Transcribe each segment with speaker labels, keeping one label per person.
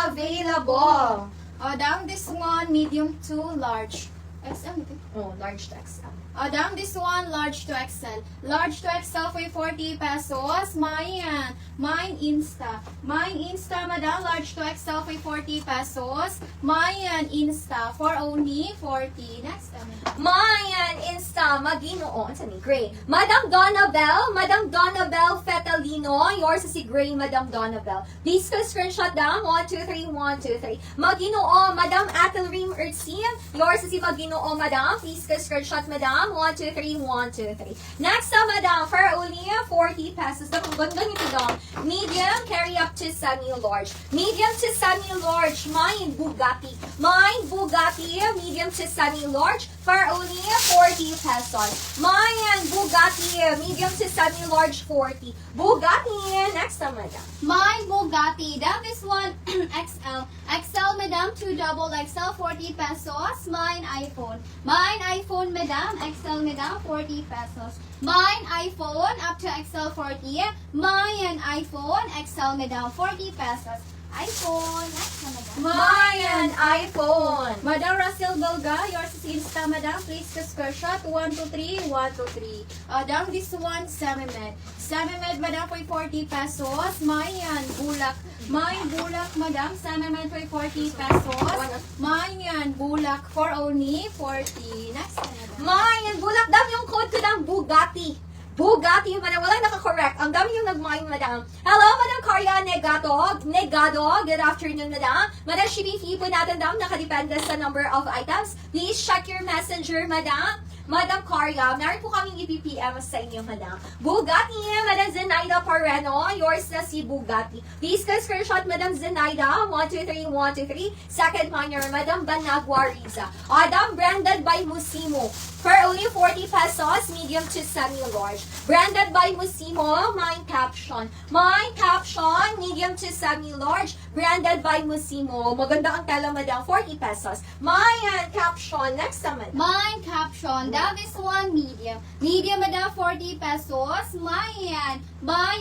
Speaker 1: Available. Down this one, medium to large. XL ito?
Speaker 2: Oh, large to XL.
Speaker 1: Down this one, large to XL. Large to XL for 40 pesos. Mine Insta. Mine Insta, madam. Large to XL for 40 pesos. Mine Insta for only 40. Next,
Speaker 2: Mayan Insta Maginoo. Ano ni? Gray. Madam Donabel Fetalino. Yours is si Gray, Madam Donabel. Please screenshot down. 1, 2, 3, 1, 2, 3. Maginoo, Madam Athelream Ertsin. Yours is si Maginoo, Madam. Please screenshot, Madam. 1, 2, 3, 1, 2, 3. Next, Madam, for only 40 pesos. Ang ganda nito daw. Medium, carry up to semi-large. Medium to semi-large. Mine Bugatti. Mine Bugatti, medium to semi-large. For only 40 pesos. Mine Bugatti, medium to semi-large 40. Bugatti, next, Madam.
Speaker 1: Mine Bugatti. Down this one, XL. XL, madam, 2 double XL, 40 pesos. Mine iPhone. Mine iPhone, madam. XL, madam, 40 pesos. Mine iPhone, up to XL 40. Mine iPhone, XL, madam, 40 pesos. iPhone, next na, madam.
Speaker 2: Mayan iPhone.
Speaker 1: Madam Russell Belga, yours is Insta, madam. Please screenshot 1, 2, 3, 1, 2, 3. Down this one, Semimed. Semimed, madam, for 40 pesos. Mayan Bulak. Mayan Bulak, madam. Semimed for 40 pesos. Mayan Bulak for only 40. Next na, madam.
Speaker 2: Mayan Bulak. Dami yung code ko ng Bugatti. Bugatti, madam. Walang naka-correct. Ang dami yung nag-mine, madam. Hello, Madam Carla Negado. Good afternoon, madam. Madam, shipping fee po natin, madam. Nakadepende sa number of items. Please check your messenger, madam. Madam Carla, meron po kaming i-PPM sa inyo, madam. Bugatti, Madam Zenaida Pareno. Yours na si Bugatti. Please screenshot, Madam Zenaida. 1, 2, 3, 1, 2, 3. Second minor, Madam Banagua Riza. Adam, branded by Musimo. For only 40 pesos, medium to semi-large. Branded by Musimo, mine caption. Mine caption, medium to semi-large. Branded by Musimo. Maganda ang tela, madam. 40 pesos. Mine caption. Next naman.
Speaker 1: Mine caption. Down this one, medium. Medium, madam, 40 pesos. Mine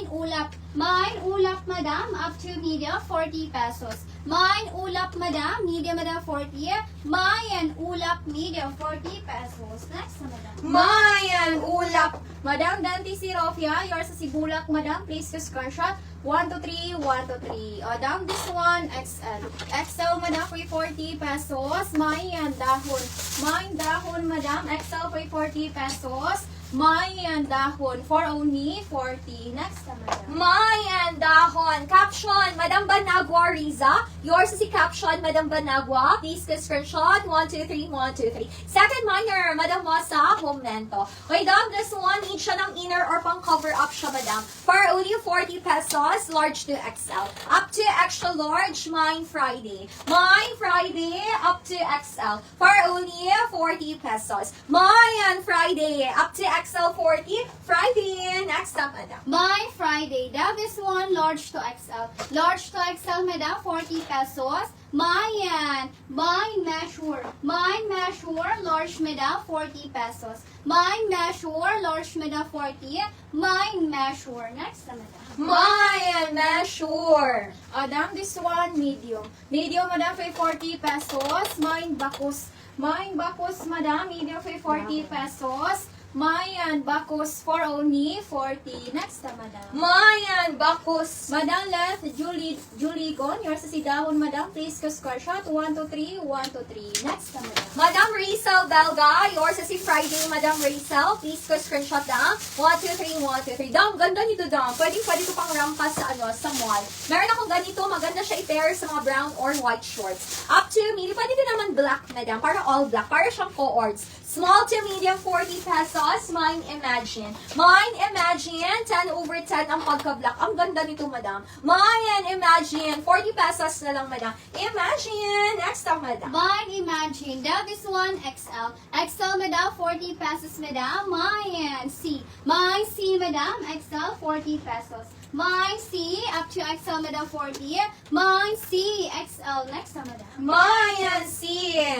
Speaker 1: ulap. Mine ulap, madam, up to medium, 40 pesos. Mine ulap, madam, medium, madam, 40. Mine ulap, medium, 40 pesos. Next, madam.
Speaker 2: Mayan ulap.
Speaker 1: Madam Dante si Rofia, yours si Bulak, madam. Please screenshot. 1, 2, 3, 1, 2, 3. Down this one, XL. XL, madam, for 40 pesos. Mayan dahon. Mayan dahon, madam. XL for 40 pesos. Mayan dahon for only 40. Next, madam.
Speaker 2: Mayan dahon. Caption, Madam Banagua Riza. Yours is si caption, Madam Banagua. Please screenshot. 1, 2, 3, 1, 2, 3. Second minor, Madam Masa Momento. Okay, dam, this one, need siya ng inner or pang cover up siya, madam. For only 40 pesos, large to XL. Up to extra large, Mine Friday. Mine Friday, up to XL. For only 40 pesos. Mayan Friday, up to XL 40. Friday, next up, madam.
Speaker 1: My Friday. Down this one, large to XL. Large to XL, madam, 40 pesos. Mine measure. Mine measure, large, madam, 40 pesos. Mine measure, large, madam, 40. Mine measure. Next, madam.
Speaker 2: Mayan measure.
Speaker 1: Down this one, medium. Medium, madam, for 40 pesos. Mine bakus. Mine bakus, madam, medium for 40 pesos. Mayan Bacchus for only 40. Next, madam.
Speaker 2: Mayan Bacchus.
Speaker 1: Madam left, Julie Gon. Yours si Dahon, madam. Please screenshot. 1, 2, 3, 1, 2, 3. Next, madam.
Speaker 2: Madam Rizal Belga. Yours is si Friday, Madam Rizal. Please screenshot down. 1, 2, 3, 1, 2, 3. Dam, ganda nito, dam. Pwede ko pang rampas sa mall. Meron akong ganito. Maganda siya i-pair sa mga brown or white shorts. Up to medium. Pwede din naman black, madam. Para all black. Para siyang cohorts. Small to medium, 40 pesos. Mine Imagine. Mine Imagine, 10 over 10 ang pagka-black. Ang ganda nito, madam. Mine Imagine, 40 pesos na lang, madam. Imagine. Next time, madam.
Speaker 1: Mine Imagine. Down this one, XL. XL, madam, 40 pesos, madam. Mine C. Mine C, madam. XL, 40 pesos. Mine C, up to XL, madam, 40. Mine C, XL. Next time, madam.
Speaker 2: Mine C.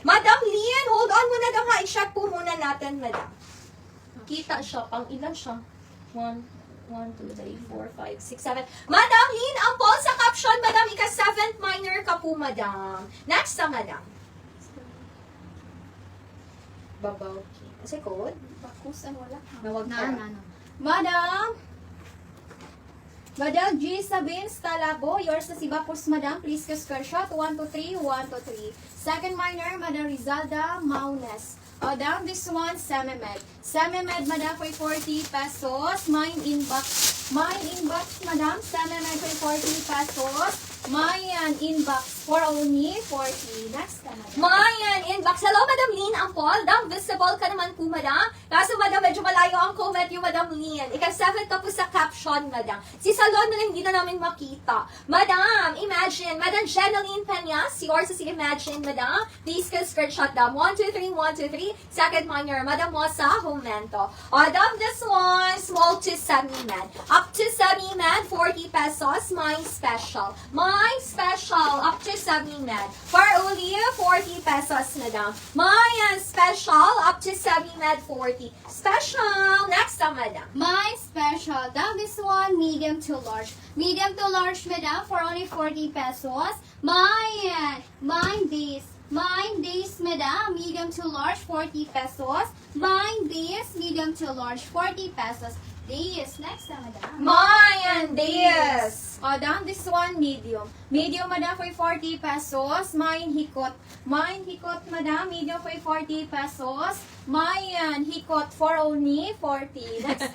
Speaker 2: Madam Lynn, hold on muna, dam, ha. check po muna natin, madam. Kita siya, pang ilan siya? 1, 2, 3, 4, 5, 6, 7. Madam Lynn, ang Paul sa caption, madam, ika-7th minor ka po, madam. Next na, madam. Babaw. Kasi code?
Speaker 1: Bakusan wala.
Speaker 2: Nawag
Speaker 1: Na,
Speaker 2: ka.
Speaker 1: na, na. Madam G. Sabin Stalabo, yours na si Bapos, madam. Please ka screenshot. 1 to 3, 1 to 3. Second minor, Madam Rizalda Maunes. Down this one, Semimed. Semimed, madam, for 40 pesos. Mine inbox, madam. Semimed for 40 pesos. Mine inbox for only 40. Next na, madam.
Speaker 2: Mayan, inbox. Hello, Madam Lynn, ang Paul. Dam, visible ka naman po, madam. Kaso, madam, medyo malayo ang comment yung Madam Lynn. Ika-7 ka po sa caption, madam. Si Salon na lang hindi na namin makita. Madam, imagine. Madam Jeneline Peñas, yours is imagine, madam. Please ka screenshot, dam. 1, 2, 3, 1, 2, 3. Second minor, Madam Mosa Homento. Dam, this one, small to semi-med. Up to semi-med, 40 pesos. My special. My special, up to semi-med. For only 40 pesos, madam. My special, up to semi-med, 40. Special. Next, madam.
Speaker 1: My special, down this one, medium to large. Medium to large, madam, for only 40 pesos. Mine this, madam, medium to large, 40 pesos. Mine this, medium to large, 40 pesos. This, next na, madam.
Speaker 2: Mayan, this.
Speaker 1: Down this one, medium. Medium, madam, for 40 pesos. Mine hikot, madam, medium for 40 pesos. Mine hikot for only 40. Next.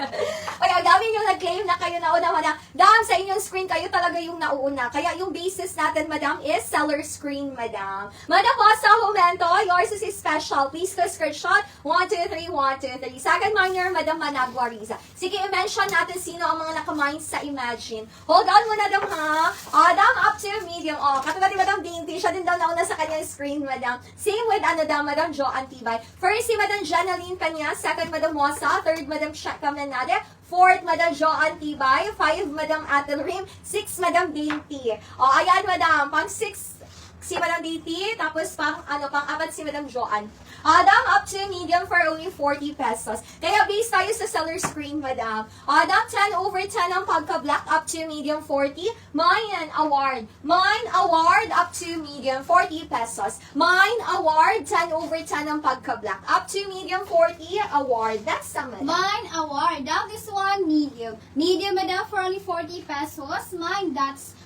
Speaker 2: Ay, ang dami yung nag-claim na kayo nauna, madam. Dam, sa inyong screen, kayo talaga yung nauna. Kaya yung basis natin, madam, is seller screen, madam. Madam, Mosa Momento, yours is special. Please go screenshot. 1, 2, 3, 1, 2, 3. Second minor, Madam Managua Riza. Sige, i-mention natin sino ang mga nakamines sa Imagine. Hold on muna, dam, ha? Dam, up to medium. Katulad ni Madam Dainty, siya din daw nauna sa kanyang screen, madam. Same with, Madam Jo Antibay. First, si Madam Jeneline Peñas. Second, Madam Mosa. Third, Madam Shaka Menade. Fourth, Madam Jo Antibay. 5, Madam Atelrim. 6, Madam Dainty. Ayan, madam. Pang 6, si Madam Dainty. Tapos, pang-apat si Madam Joan. Dam, up to medium for only 40 pesos. Kaya, based tayo sa seller screen, madam. Dam, 10 over 10 ang pagka-black, up to medium 40. Mine award. Mine award, up to medium 40 pesos. Mine award, 10 over 10 ang pagka-black, up to medium 40 award. That's the madam.
Speaker 1: Mine award. Down this one, medium. Medium, madam, for only 40 pesos. Mine dots,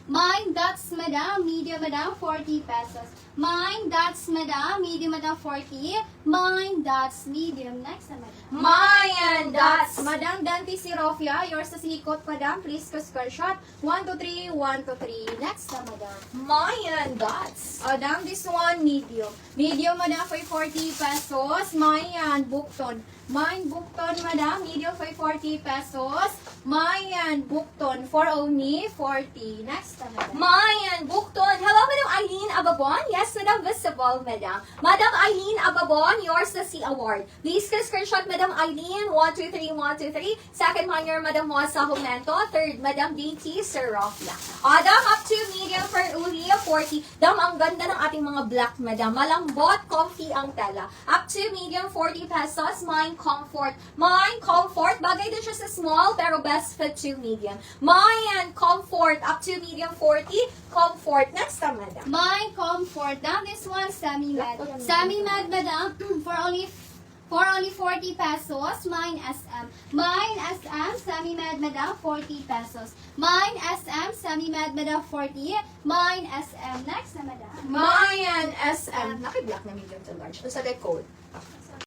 Speaker 1: madam. Medium, madam, 40 pesos. Mine dots, madam. Medium, madam, 40. Mine dots, medium. Next na, madam.
Speaker 2: Mayan, that's
Speaker 1: Madam Dante Sirofia, yours sa sikot, madam. Please ko screenshot. 1 to 3, 1 to 3. Next na, madam.
Speaker 2: Mayan, that's
Speaker 1: Down this one, medium. Medium, madam, for 40 pesos. Mine Bukton. Mine Bukton, madam. Medium for 40 pesos. Mine Bukton for only 40. Next na, madam.
Speaker 2: Mayan, Bukton. Hello, Madam Eileen Ababon. Yes, Madam Visible, Madam. Madam Eileen Ababon, yours na si award. Please ka screenshot, Madam Eileen. 1, 2, 3, 1, 2, 3. Second minor, Madam Mosa Homento. Third, Madam DT Serofia. Dam, up to medium for only 40. Dam, ang ganda ng ating mga black, Madam. Malambot, comfy ang tela. Up to medium, 40 pesos. Mine Comfort. Mine Comfort. Bagay din siya sa small, pero best fit to medium. Mine Comfort. Up to medium, 40. Comfort. Next time, Madam.
Speaker 1: My comfort. Down this one, semi-med. Semi-med, madam, for only 40 pesos. Mine SM. Mine SM, semi-med, madam, 40 pesos. Mine SM, semi-med, madam, 40. Mine SM. Next na, madam.
Speaker 2: Mayan SM. Naki-black na medium to large. Ito sa code.